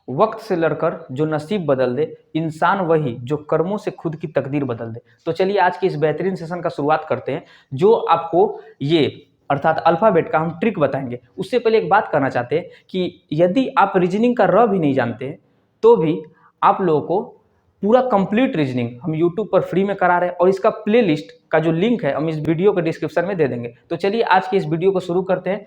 वक्त से लड़कर जो नसीब बदल दे, इंसान वही जो कर्मों से खुद की तकदीर बदल दे। तो चलिए आज के इस बेहतरीन सेशन का शुरुआत करते हैं, जो आपको ये अर्थात अल्फ़ाबेट का हम ट्रिक बताएंगे। उससे पहले एक बात कहना चाहते हैं कि यदि आप रीजनिंग का र भी नहीं जानते हैं, तो भी आप लोगों को पूरा कंप्लीट रीजनिंग हम यूट्यूब पर फ्री में करा रहे हैं, और इसका प्लेलिस्ट का जो लिंक है हम इस वीडियो के डिस्क्रिप्शन में दे देंगे। तो चलिए आज के इस वीडियो को शुरू करते हैं।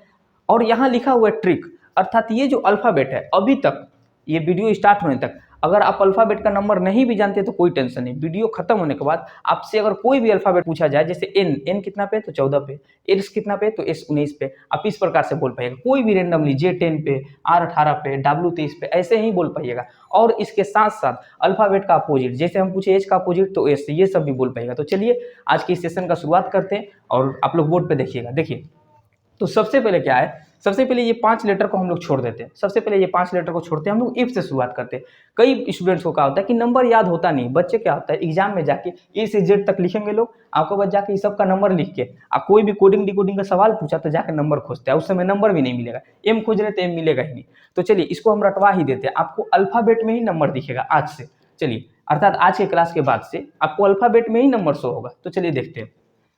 और यहाँ लिखा हुआ है ट्रिक, अर्थात ये जो अल्फ़ाबेट है, अभी तक ये वीडियो स्टार्ट होने तक अगर आप अल्फ़ाबेट का नंबर नहीं भी जानते तो कोई टेंशन नहीं। वीडियो खत्म होने के बाद आपसे अगर कोई भी अल्फ़ाबेट पूछा जाए, जैसे एन कितना पे तो 14 पे, एस कितना पे तो एस 19 पे, आप इस प्रकार से बोल पाइएगा। कोई भी रेंडमली जे 10 पे, आर 18 पे, डब्ल्यू 23 पे, ऐसे ही बोल पाइएगा। और इसके साथ साथ अल्फ़ाबेट का अपोजिट, जैसे हम पूछे एच का अपोजिट तो एस, ये सब भी बोल पाइएगा। तो चलिए आज की इस सेशन का शुरुआत करते हैं, और आप लोग बोर्ड पे देखिएगा। देखिए, तो सबसे पहले क्या है, सबसे पहले ये 5 लेटर को हम लोग छोड़ देते हैं। सबसे पहले ये 5 लेटर को छोड़ते हैं, हम लोग इफ से शुरुआत करते हैं। कई स्टूडेंट्स को क्या होता है कि नंबर याद होता नहीं। बच्चे क्या होता है, एग्जाम में जाके ए से जेड तक लिखेंगे लोग, आपको बस जाके इस सब का नंबर लिख के आप कोई भी कोडिंग डिकोडिंग का सवाल पूछा तो जाकर नंबर खोजते हैं, उस समय नंबर भी नहीं मिलेगा। एम खोज रहे तो एम मिलेगा ही नहीं। तो चलिए इसको हम रटवा ही देते हैं, आपको अल्फाबेट में ही नंबर दिखेगा आज से। चलिए, अर्थात आज के क्लास के बाद से आपको अल्फाबेट में ही नंबर शो होगा। तो चलिए देखते हैं।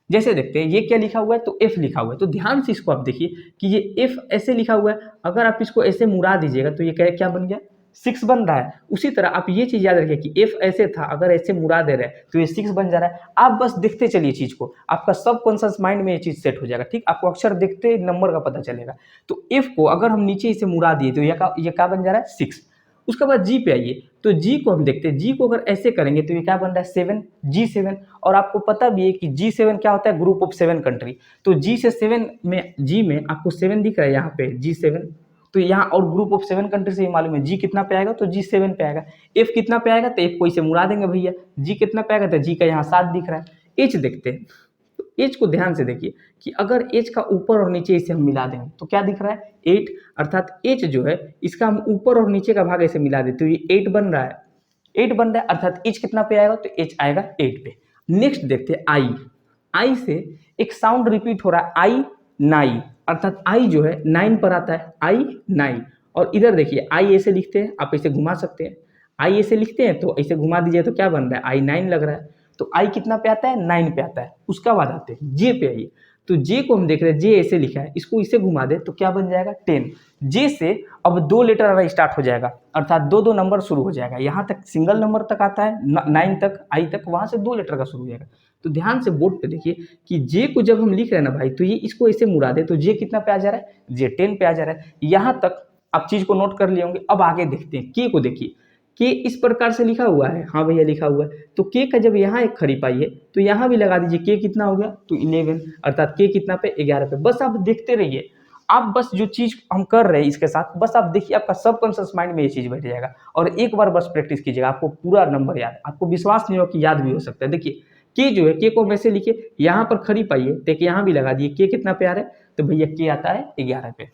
जैसे देखते हैं ये क्या लिखा हुआ है, तो एफ लिखा हुआ है। तो ध्यान से इसको आप देखिए कि ये एफ ऐसे लिखा हुआ है, अगर आप इसको ऐसे मुड़ा दीजिएगा तो ये क्या बन गया, 6 बन रहा है। उसी तरह आप ये चीज याद रखिए कि एफ ऐसे था, अगर ऐसे मुड़ा दे रहे हैं तो ये 6 बन जा रहा है। आप बस देखते चलिए चीज को, आपका सबकॉन्शियस माइंड में ये चीज सेट हो जाएगा। ठीक, आपको अक्षर देखते नंबर का पता चलेगा। तो एफ को अगर हम नीचे इसे मुड़ा दिए तो ये क्या बन जा रहा है, 6। उसके बाद जी पे आइए, तो जी को हम देखते हैं। जी को अगर ऐसे करेंगे तो ये क्या बन रहा है, 7, G7। और आपको पता भी है कि G7 क्या होता है, ग्रुप ऑफ 7 कंट्री। तो जी से 7 में, जी में आपको 7 दिख रहा है यहाँ पे, G7। तो यहाँ और ग्रुप ऑफ 7 कंट्री से ही मालूम है जी कितना पे आएगा, तो G7 पे आएगा। एफ कितना पे आएगा, तो एफ को इसे मुड़ा देंगे भैया। जी कितना पे आएगा, तो जी का यहाँ 7 दिख रहा है। एच देखते हैं, तो एच को ध्यान से देखिए कि अगर एच का ऊपर और नीचे इसे हम मिला देंगे तो क्या दिख रहा है, 8। अर्थात एच जो है इसका हम ऊपर और नीचे का भाग ऐसे मिला देते तो ये 8 बन रहा है। 8 बन रहा है, अर्थात एच कितना पे आएगा, तो एच आएगा 8 पे। नेक्स्ट देखते हैं आई। आई से एक साउंड रिपीट हो रहा है, आई नाई, अर्थात आई जो है 9 पर आता है, आई नाई। और इधर देखिए आई ऐसे लिखते हैं, आप ऐसे घुमा सकते हैं। आई ऐसे लिखते हैं तो ऐसे घुमा दीजिए तो क्या बन रहा है, आई 9 लग रहा है। तो आई कितना पे आता है, 9 पे आता है। उसका बाद आते हैं जे पे आइए, तो जे को हम देख रहे हैं, जे ऐसे लिखा है, इसको इसे घुमा दे तो क्या बन जाएगा, 10। जे से अब 2 लेटर आना स्टार्ट हो जाएगा, अर्थात 2 नंबर शुरू हो जाएगा। यहाँ तक सिंगल नंबर तक आता है, 9 तक, आई तक, वहां से 2 लेटर का शुरू हो जाएगा। तो ध्यान से बोर्ड पे देखिए कि जे को जब हम लिख रहे हैं ना भाई, तो ये इसको ऐसे मुड़ा दे तो जे कितना पे आ जा रहा है, जे 10 पे आ जा रहा है। यहाँ तक आप चीज को नोट कर लिए होंगे। अब आगे देखते हैं, के को देखिए, के इस प्रकार से लिखा हुआ है, हाँ भैया लिखा हुआ है। तो के का जब यहाँ एक खड़ी पाइए तो यहाँ भी लगा दीजिए, के कितना हो गया, तो 11, अर्थात के कितना पे, 11 पे। बस आप देखते रहिए, आप बस जो चीज हम कर रहे हैं इसके साथ बस आप देखिए, आपका सबकॉन्शियस माइंड में ये चीज बैठ जाएगा। और एक बार बस प्रैक्टिस कीजिएगा, आपको पूरा नंबर याद, आपको विश्वास नहीं होगा कि याद भी हो सकता है। देखिए के जो है, के को वैसे लिखिए, यहाँ पर खड़ी पाइए तो यहाँ भी लगा दिए, के कितना पे आ रहा है, तो भैया के आता है 11 पे।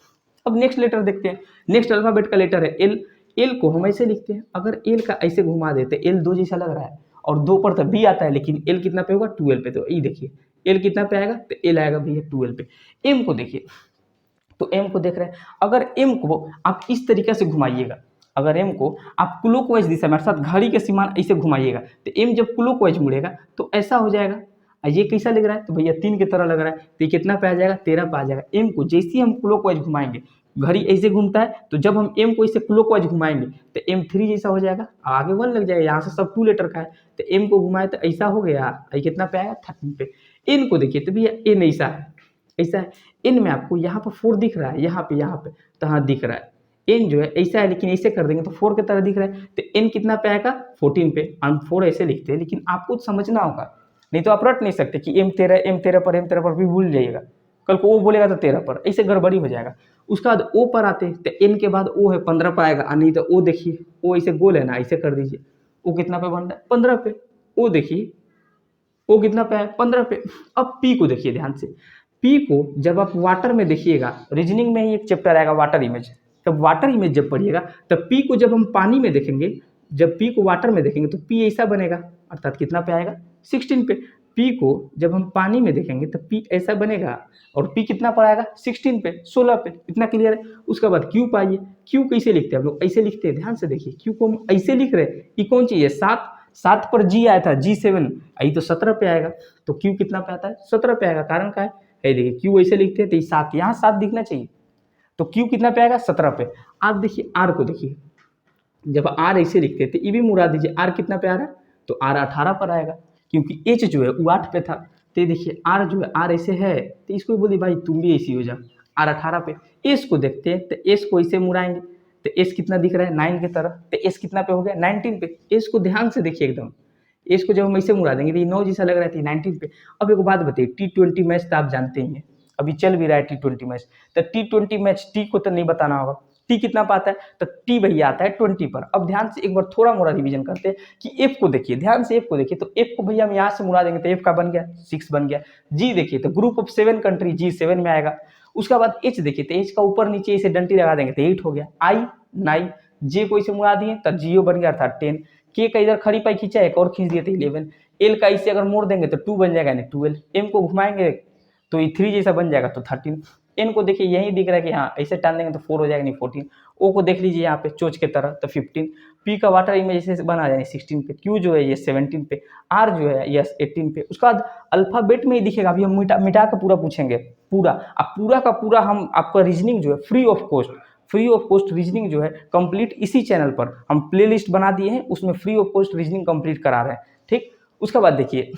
अब नेक्स्ट लेटर देखते हैं। नेक्स्ट अल्फाबेट का लेटर है एल। एल को हम ऐसे लिखते हैं, अगर एल का ऐसे घुमा देते, एल 2 जैसा लग रहा है और 2 पर तो बी आता है, लेकिन एल कितना पे होगा, 12 पे। तो ये देखिए एल कितना पे आएगा, तो एल आएगा भैया 12 पे। एम को देखिए, तो एम को देख रहे हैं, अगर एम को आप इस तरीके से घुमाइएगा, अगर एम को आप क्लॉकवाइज दिशा में अर्थात घड़ी के समान ऐसे घुमाइएगा, तो एम जब क्लॉकवाइज मुड़ेगा तो ऐसा हो जाएगा। ये कैसा लग रहा है, तो भैया 3 की तरह लग रहा है, तो ये कितना पे आ जाएगा, 13 पे आ जाएगा। एम को जैसे ही हम क्लॉकवाइज घुमाएंगे, घड़ी ऐसे घूमता है, तो जब हम एम को इसे क्लॉकवाइज घुमाएंगे तो M3 जैसा हो जाएगा, आगे 1 लग जाएगा। यहाँ से सब 2 लेटर का है, तो एम को घुमाए तो ऐसा हो गया, ये कितना पे आएगा, 13 पे। एन को देखिए, तो भैया एन ऐसा है, ऐसा है। एन में आपको यहाँ पर 4 दिख रहा है, यहाँ पे तो हाँ दिख रहा है। एन जो है ऐसा है, लेकिन ऐसे कर देंगे तो 4 की तरह दिख रहा है, तो एन कितना पे आएगा, 14 पे। हम 4 ऐसे लिखते हैं, लेकिन आपको समझना होगा, नहीं तो आप रट नहीं सकते कि M13 पर भी भूल जाइएगा। कल को ओ बोलेगा तो 13 पर, ऐसे गड़बड़ी हो जाएगा। उसके बाद ओ पर आते हैं, तो एन के बाद ओ है, 15 पर आएगा। नहीं तो ओ देखिए, ओ ऐसे गोल है ना, ऐसे कर दीजिए, ओ कितना पे बन रहा है, 15 पे। ओ देखिए, ओ कितना पे है, 15 पे। अब पी को देखिए ध्यान से, पी को जब आप वाटर में देखिएगा, रीजनिंग में ही एक चैप्टर आएगा वाटर इमेज, तब वाटर इमेज जब पढ़िएगा तब पी को जब हम पानी में देखेंगे, जब पी को वाटर में देखेंगे तो पी ऐसा बनेगा, अर्थात कितना पे आएगा, 16 पे। P को जब हम पानी में देखेंगे तो P ऐसा बनेगा और P कितना पर आएगा 16 पे 16 पे, इतना क्लियर है। उसके बाद Q पाइए, Q कैसे लिखते हैं हम लोग, ऐसे लिखते हैं, ध्यान से देखिए Q को हम ऐसे लिख रहे हैं, ये कौन चीज़ है 7, 7 पर G आया था G7, आई तो 17 पे आएगा, तो Q कितना पे आता है 17 पे आएगा। कारण क्या है, देखिए Q ऐसे लिखते हैं तो ये 7, यहाँ 7 दिखना चाहिए, तो Q कितना पे आएगा 17 पे। आप देखिए R को देखिए, जब R ऐसे लिखते थे, ये भी मुड़ा दीजिए, R कितना पे आ रहा है, तो R 18 पर आएगा, क्योंकि H जो है वो 8 पे था। तो ये देखिए R जो है R ऐसे है, तो इसको बोलिए भाई तुम भी ऐसी हो जा, R 18 पे। S को देखते हैं तो S को ऐसे मुड़ाएंगे, तो S कितना दिख रहा है 9 की तरह, तो S कितना पे हो गया 19 पे। S को ध्यान से देखिए एकदम, S को जब हम ऐसे मुड़ा देंगे तो ये 9 जैसा लग रहा है, 19 पे। अब एक बात बताइए, T20 मैच तो आप जानते ही हैं, अभी चल भी रहा है T20 मैच, तो T20 मैच T को तो नहीं बताना होगा, T कितना पाता है, तो T भैया आता है 20 पर। अब ध्यान से एक बार थोड़ा मोड़ा रिवीजन करते हैं कि F को देखिए, ध्यान से F को देखिए, तो F को भैया हम यहाँ से मुड़ा देंगे तो F का बन गया 6 बन गया। G देखिए तो ग्रुप ऑफ 7 कंट्री, G 7 में आएगा। उसके बाद H देखिए तो H का ऊपर नीचे इसे डंटी लगा देंगे तो 8 हो गया। I 9, J को इसे मुड़ा दिए तो G बन गया अर्थात 10, K का इधर खड़ी पाई खींचा एक और खींच दिए तो 11, L का इसे अगर मोड़ देंगे तो 2 बन जाएगा यानी 12, M को घुमाएंगे तो ये 3 जैसा बन जाएगा तो 13, N को देखिए यही दिख रहा है कि हाँ ऐसे टान देंगे तो 4 हो जाएगा नहीं 14, O को देख लीजिए यहाँ पे चोच के तरह तो 15, P का वाटर इमेज ऐसे बना जाए 16 पे, Q जो है ये 17 पे, R जो है ये 18 पे। उसके बाद अल्फाबेट में ही दिखेगा, अभी हम मिटा के पूरा पूछेंगे, पूरा अब पूरा का पूरा हम आपका रीजनिंग जो है फ्री ऑफ कॉस्ट रीजनिंग जो है कंप्लीट इसी चैनल पर हम प्लेलिस्ट बना दिए हैं, उसमें free of cost reasoning complete करा रहे हैं, ठीक। उसके बाद देखिए,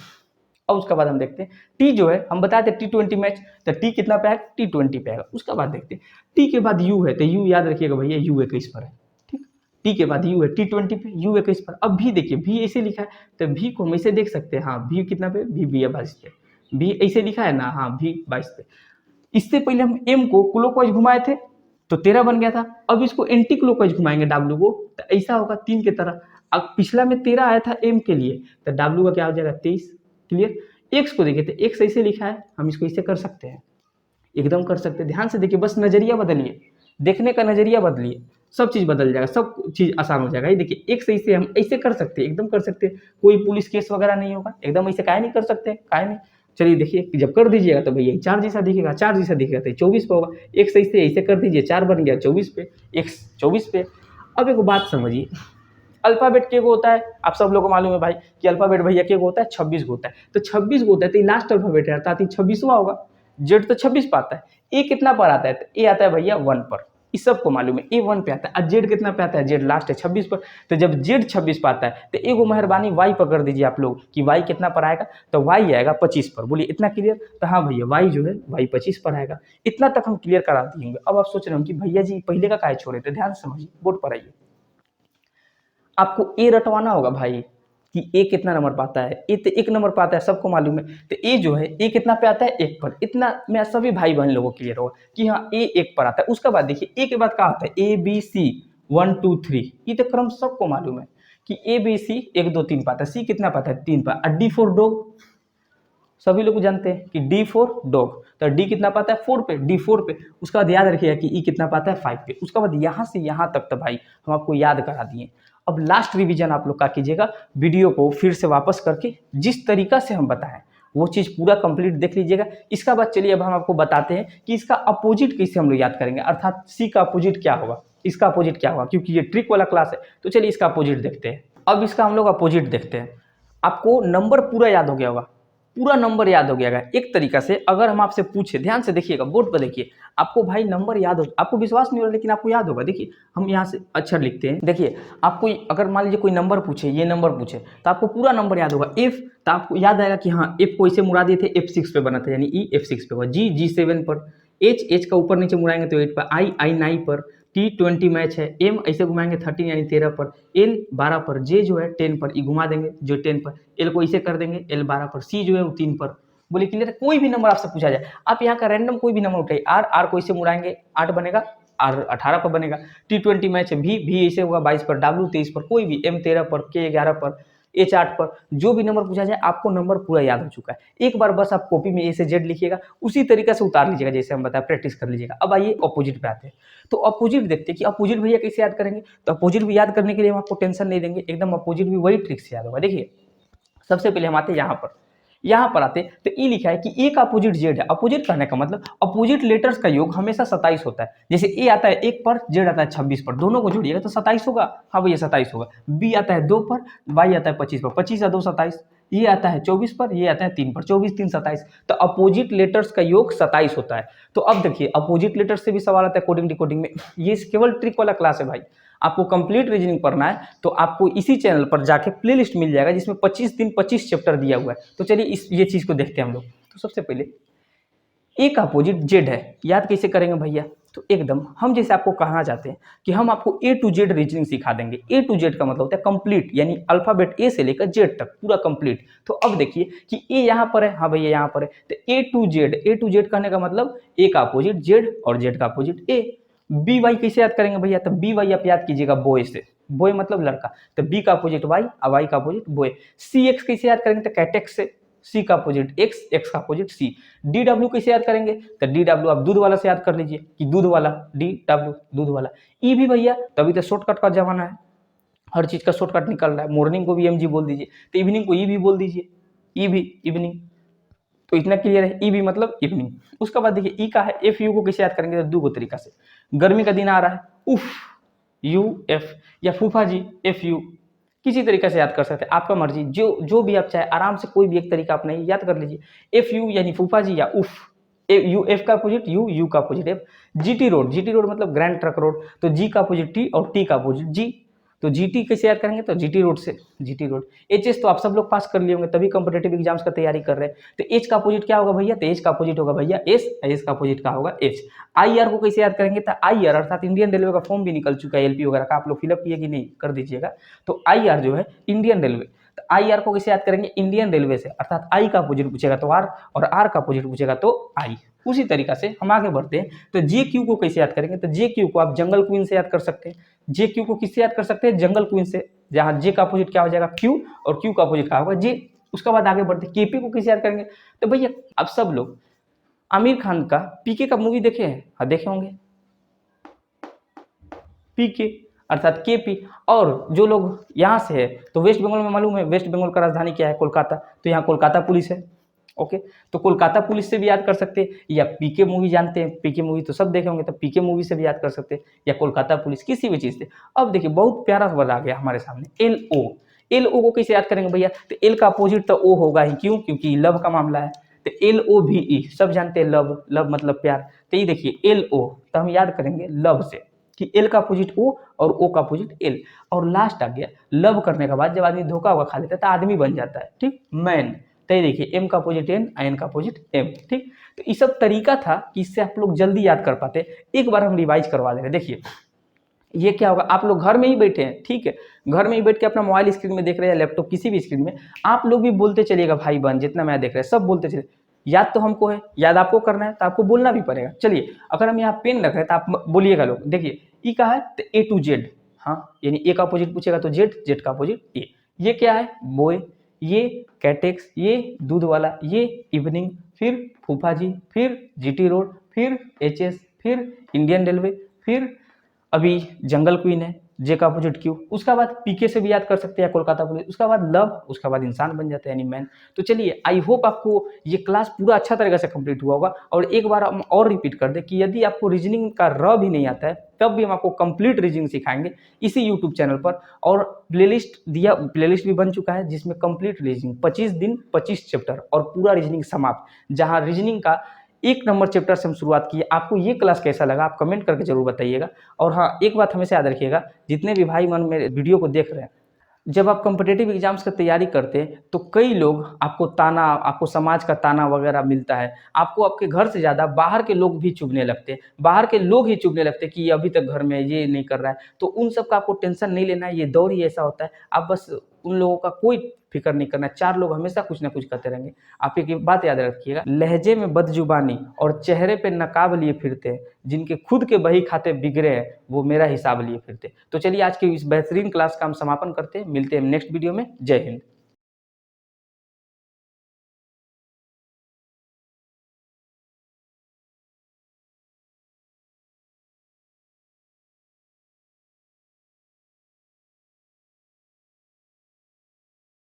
अब उसके बाद हम देखते हैं टी जो है, हम बताते हैं T20 मैच, तो टी कितना पे आएगा T20 पे आएगा। उसके बाद देखते हैं टी के बाद यू है, तो यू याद रखिएगा भैया यू 21 पर है, ठीक। टी के बाद यू है T20 पे, यू 21 पर। अब भी देखिए भी ऐसे लिखा है, तो भी को हम ऐसे देख सकते हैं, हाँ भी कितना पे, भी है 22 पे, भी ऐसे लिखा है ना, हाँ भी 22 पे। इससे पहले हम एम को क्लॉकवाइज घुमाए थे तो 13 बन गया था, अब इसको एंटी क्लॉकवाइज घुमाएंगे डब्ल्यू को तो ऐसा होगा 3 की तरह। अब पिछला में 13 आया था एम के लिए, तो डब्ल्यू का क्या हो जाएगा 23, क्लियर। एक्स को देखिए तो एक्स ऐसे लिखा है, हम इसको ऐसे कर सकते हैं, एकदम कर सकते हैं। ध्यान से देखिए, बस नजरिया बदलिए, देखने का नजरिया बदलिए, सब चीज बदल जाएगा, सब चीज आसान हो जाएगा। ये देखिए एक्स ऐसे हम ऐसे कर सकते हैं, एकदम कर सकते हैं, कोई पुलिस केस वगैरह नहीं होगा, एकदम ऐसे काहे नहीं कर सकते, काहे नहीं। चलिए देखिए जब कर दीजिएगा तो भैया 4 जैसा दिखेगा, 4 जैसा दिखेगा तो 24 पे होगा। एक्स ऐसे ऐसे कर दीजिए, 4 बन गया 24 पे, एक्स 24 पे। अब एक बात समझिए, अल्फाबेट के को होता है, आप सब लोगों को मालूम है भाई कि अल्फाबेट भैया के को होता है 26 को होता है, तो 26 को होता है तो ये लास्ट अल्फाबेट है अर्थात 26वां होगा। जेड तो 26 पे आता है, ए कितना पर आता है, तो ए आता है भैया 1 पर, इस सबको मालूम है ए 1 पे आता है। और जेड कितना पे आता है, जेड लास्ट है 26 पर, तो जब जेड 26 पे आता है तो एगो मेहरबानी वाई पकड़ दीजिए आप लोग कि वाई कितना पर आएगा, तो वाई आएगा 25 पर। बोलिए इतना क्लियर, तो हाँ भैया वाई जो है वाई 25 पर आएगा। इतना तक हम क्लियर करा दिएंगे। अब आप सोच रहे हो कि भैया जी पहले का काहे छोड़े थे, ध्यान से समझिए, बोर्ड पर आइए। आपको ए रटवाना होगा भाई कि ए कितना नंबर पाता है, ए तो 1 नंबर पाता है, सबको मालूम है। तो ए जो है ए कितना पे आता है 1 पर, इतना मैं सभी भाई बहन लोगों को क्लियर होगा कि हाँ ए 1 पर आता है। उसके बाद देखिए ए के बाद क्या आता है, ए बी सी 1 2 3, ये तो क्रम सबको मालूम है कि ए बी सी 1 2 3 पाता है, सी कितना पाता है 3 पर। और डी फॉर डॉग, सभी लोग जानते हैं कि डी फॉर डॉग, तो डी कितना पाता है 4 पे, डी 4 पे। उसका बाद याद रखिएगा कि ई कितना पाता है 5 पे। उसके बाद यहाँ से यहाँ तक तो भाई हम आपको याद करा दिए। अब लास्ट रिवीजन आप लोग का कीजिएगा, वीडियो को फिर से वापस करके जिस तरीका से हम बताएं वो चीज़ पूरा कंप्लीट देख लीजिएगा। इसका बाद चलिए अब हम आपको बताते हैं कि इसका अपोजिट कैसे हम लोग याद करेंगे, अर्थात सी का अपोजिट क्या होगा, इसका अपोजिट क्या होगा, क्योंकि ये ट्रिक वाला क्लास है। तो चलिए इसका अपोजिट देखते हैं। अब इसका हम लोग अपोजिट देखते हैं। आपको नंबर पूरा याद हो गया होगा, पूरा नंबर याद हो गया एक तरीका से। अगर हम आपसे पूछे, ध्यान से देखिएगा, बोर्ड पर देखिए, आपको भाई नंबर याद हो, आपको विश्वास नहीं हो रहा लेकिन आपको याद होगा। देखिए हम यहाँ से अक्षर लिखते हैं, देखिए आपको अगर मान लीजिए कोई नंबर पूछे, ये नंबर पूछे, तो आपको पूरा नंबर याद होगा। एफ, तो आपको याद आएगा कि हाँ एफ को इसे मुड़ा दिए थे, F6 पे बना था, यानी ई F6 पे होगा। जी G7 पर, एच का ऊपर नीचे मुड़ाएंगे तो 8 पर, आई 9 पर, T20 मैच है, एम ऐसे घुमाएंगे 13 यानी 13 पर, एल 12 पर, जे जो है 10 पर, ई घुमा देंगे जो 10 पर, एल को इसे कर देंगे एल 12 पर, सी जो है वो 3 पर। बोले क्लियर है। कोई भी नंबर आपसे पूछा जाए, आप यहाँ का रैंडम कोई भी नंबर उठाइए, आर को इसे मुड़ाएंगे 8 बनेगा, आर 18 पर बनेगा। T20 मैच है, भी ऐसे होगा 22 पर, डब्ल्यू 23 पर, कोई भी, एम 13 पर, के 11 पर, एच 8 पर, जो भी नंबर पूछा जाए आपको नंबर पूरा याद हो चुका है। एक बार बस आप कॉपी में ए से जेड लिखिएगा, उसी तरीके से उतार लीजिएगा जैसे हम बताया, प्रैक्टिस कर लीजिएगा। अब आइए अपोजिट पे आते हैं। तो अपोजिट देखते हैं कि अपोजिट भैया कैसे याद करेंगे। तो अपोजिट भी याद करने के लिए हम आपको टेंशन नहीं देंगे, एकदम अपोजिट भी वही ट्रिक से याद होगा। देखिए सबसे पहले हम आते हैं यहाँ पर, यहाँ पर आते तो ई लिखा है कि ए का अपोजिट जेड है। अपोजिट कहने का मतलब अपोजिट लेटर्स का योग हमेशा 27 होता है। जैसे ए आता है 1 पर, जेड आता है 26 पर, दोनों को जोड़िएगा तो 27 होगा। हाँ भैया 27 होगा। बी आता है 2 पर, वाई आता है 25 पर, 25 या 2 27। ये आता है 24 पर, ये आता है 3 पर, 24 3 27। तो अपोजिट लेटर्स का योग 27 होता है। तो अब देखिए अपोजिट लेटर्स से भी सवाल आता है कोडिंग डिकोडिंग में। ये केवल ट्रिक वाला क्लास है भाई। आपको कंप्लीट रीजनिंग पढ़ना है तो आपको इसी चैनल पर जाके प्लेलिस्ट मिल जाएगा जिसमें 25 दिन 25 चैप्टर दिया हुआ है। तो चलिए ये चीज को देखते हैं हम लोग। तो सबसे पहले ए का अपोजिट जेड है, याद कैसे करेंगे भैया? तो एकदम हम जैसे आपको कहना चाहते हैं कि हम आपको ए टू जेड रीजनिंग सिखा देंगे। ए टू जेड का मतलब होता है कंप्लीट, यानी अल्फाबेट ए से लेकर जेड तक पूरा कंप्लीट। तो अब देखिए कि ए यहाँ पर है, हाँ भैया यहाँ पर है, तो ए टू जेड कहने का मतलब ए का अपोजिट जेड और जेड का अपोजिट ए। बी वाई कैसे याद करेंगे भैया? तो बी वाई आप याद कीजिएगा बॉय से, बॉय मतलब लड़का, तो बी का अपोजिट वाई और वाई का अपोजिट बॉय। सी एक्स कैसे याद करेंगे? तो कैटेक्स से, सी का अपोजिट एक्स, एक्स का अपोजिट सी। डी डब्ल्यू कैसे याद करेंगे? तो डी डब्ल्यू आप दूध वाला से याद कर लीजिए कि दूध वाला, डी डब्ल्यू दूध वाला। ई भी भैया तभी तो शॉर्टकट का जमाना है, हर चीज का शॉर्टकट निकल रहा है। मॉर्निंग को भी एम जी बोल दीजिए, तो इवनिंग को ई भी बोल दीजिए, ई भी इवनिंग। तो इतना क्लियर है, ई भी मतलब इवनिंग। उसके बाद देखिए ई का है एफ यू को कैसे याद करेंगे? तो दो तरीका से, गर्मी का दिन आ रहा है, उफ यू एफ, या फूफा जी एफ यू, किसी तरीके से याद कर सकते हैं, आपका मर्जी, जो भी आप चाहे आराम से कोई भी एक तरीका अपना याद कर लीजिए। एफ यू यानी फूफा जी या उफ, यू एफ का अपोजिट यू, यू का opposite F. GT road, GT road मतलब ग्रैंड ट्रक रोड, तो जी का अपोजिट टी और टी का अपोजिट जी। तो जीटी कैसे याद करेंगे? तो जीटी रोड से, जीटी रोड। एच तो आप सब लोग पास कर लिए होंगे तभी कॉम्पिटेटिव एग्जाम्स का तैयारी कर रहे हैं। तो एच का अपोजिट क्या होगा भैया? तो एच का अपोजिट होगा भैया एस, एस का अपोजिट क्या होगा? एच। आई आर को कैसे याद करेंगे? तो आई आर अर्थात इंडियन रेलवे का फॉर्म भी निकल चुका है एलपी वगैरह का, आप लोग फिलअप किए कि नहीं कर दीजिएगा। तो आई आर जो है इंडियन रेलवे, तो आई आर को कैसे याद करेंगे? इंडियन रेलवे से, अर्थात आई का अपोजिट पूछेगा तो आर और आर का अपोजिट पूछेगा तो आई। उसी तरीका से हम आगे बढ़ते हैं। तो जे क्यू को कैसे याद करेंगे? तो जे क्यू को आप जंगल क्वीन से याद कर सकते हैं। जे क्यू को किससे याद कर सकते हैं? जंगल क्वीन से, जहां जे का अपोजिट क्या हो जाएगा? क्यू, और क्यू का अपोजिट क्या होगा? जे। उसके बाद आगे बढ़ते हैं, केपी को किससे याद करेंगे? तो भैया आप सब लोग आमिर खान का पीके का मूवी देखे हैं? हाँ देखे होंगे, पीके अर्थात केपी। और जो लोग यहाँ से है तो वेस्ट बंगाल में मालूम है वेस्ट बंगाल का राजधानी क्या है? कोलकाता, तो यहाँ कोलकाता पुलिस है। ओके, तो कोलकाता पुलिस से भी याद कर सकते हैं, या पीके मूवी जानते हैं, पीके मूवी तो सब देखे होंगे, तो पीके मूवी से भी याद कर सकते हैं, या कोलकाता पुलिस, किसी भी चीज से। अब देखिए बहुत प्यारा वर्ड आ गया हमारे सामने, एल ओ। एल ओ को कैसे याद करेंगे भैया? तो एल का अपोजिट तो ओ होगा ही, क्यों? क्योंकि लव का मामला है। तो एल ओ भी ई, सब जानते हैं लव, लव मतलब प्यार। तो ये देखिए एल ओ, तो हम याद करेंगे लव से कि एल का अपोजिट ओ और ओ का अपोजिट एल। और लास्ट आ गया लव करने के बाद जब आदमी धोखा हुआ खा लेता है तो आदमी बन जाता है, ठीक, मैन। तो ये देखिए एम का अपोजिट एन, एन का अपोजिट एम, ठीक। तो ये सब तरीका था कि इससे आप लोग जल्दी याद कर पाते। एक बार हम रिवाइज करवा दे रहे हैं। देखिए ये क्या होगा, आप लोग घर में ही बैठे हैं, ठीक है, घर में ही बैठ के अपना मोबाइल स्क्रीन में देख रहे हैं, लैपटॉप किसी भी स्क्रीन में, आप लोग भी बोलते चलिएगा भाई बहन, जितना मैं देख रहे हैं सब बोलते चलिए। याद तो हमको है, याद आपको करना है, तो आपको बोलना भी पड़ेगा। चलिए अगर हम यहाँ पेन रख रहे हैं तो आप बोलिएगा लोग। देखिए ई का है तो ए टू जेड, हाँ, यानी ए का अपोजिट पूछेगा तो जेड, जेड का अपोजिट ए। ये क्या है? बॉय, ये कैटेक्स, ये दूध वाला, ये इवनिंग, फिर फूफा जी, फिर जीटी रोड, फिर एचएस, फिर इंडियन रेलवे, फिर अभी जंगल क्वीन है, जे का अपोजिट क्यू। उसका बाद पीके से भी याद कर सकते हैं, कोलकाता पुलिस। उसका बाद लव, उसका बाद इंसान बन जाता है यानी मैन। तो चलिए आई होप आपको ये क्लास पूरा अच्छा तरीके से कंप्लीट हुआ होगा। और एक बार हम और रिपीट कर दें कि यदि आपको रीजनिंग का र भी नहीं आता है तब भी हम आपको कंप्लीट रीजनिंग सिखाएंगे इसी यूट्यूब चैनल पर। और प्लेलिस्ट भी बन चुका है जिसमें कंप्लीट रीजनिंग 25 दिन 25 चैप्टर और पूरा रीजनिंग समाप्त, जहां रीजनिंग का 1 नंबर चैप्टर से हम शुरुआत की। आपको ये क्लास कैसा लगा आप कमेंट करके जरूर बताइएगा। और हाँ, एक बात हमेशा याद रखिएगा, जितने भी भाई मन मेरे वीडियो को देख रहे हैं, जब आप कॉम्पिटिटिव एग्जाम्स की तैयारी करते हैं तो कई लोग आपको ताना, आपको समाज का ताना वगैरह मिलता है, आपको आपके घर से ज़्यादा बाहर के लोग भी चुभने लगते हैं, बाहर के लोग ही चुभने लगते हैं कि अभी तक घर में ये नहीं कर रहा है। तो उन सब का आपको टेंशन नहीं लेना है, ये दौर ही ऐसा होता है। आप बस उन लोगों का कोई फिक्र नहीं करना। 4 लोग हमेशा कुछ ना कुछ करते रहेंगे। आप एक बात याद रखिएगा, लहजे में बदजुबानी और चेहरे पे नकाब लिए फिरते हैं, जिनके खुद के बही खाते बिगड़े हैं वो मेरा हिसाब लिए फिरते। तो चलिए आज की इस बेहतरीन क्लास का हम समापन करते हैं, मिलते हैं नेक्स्ट वीडियो में। जय हिंद।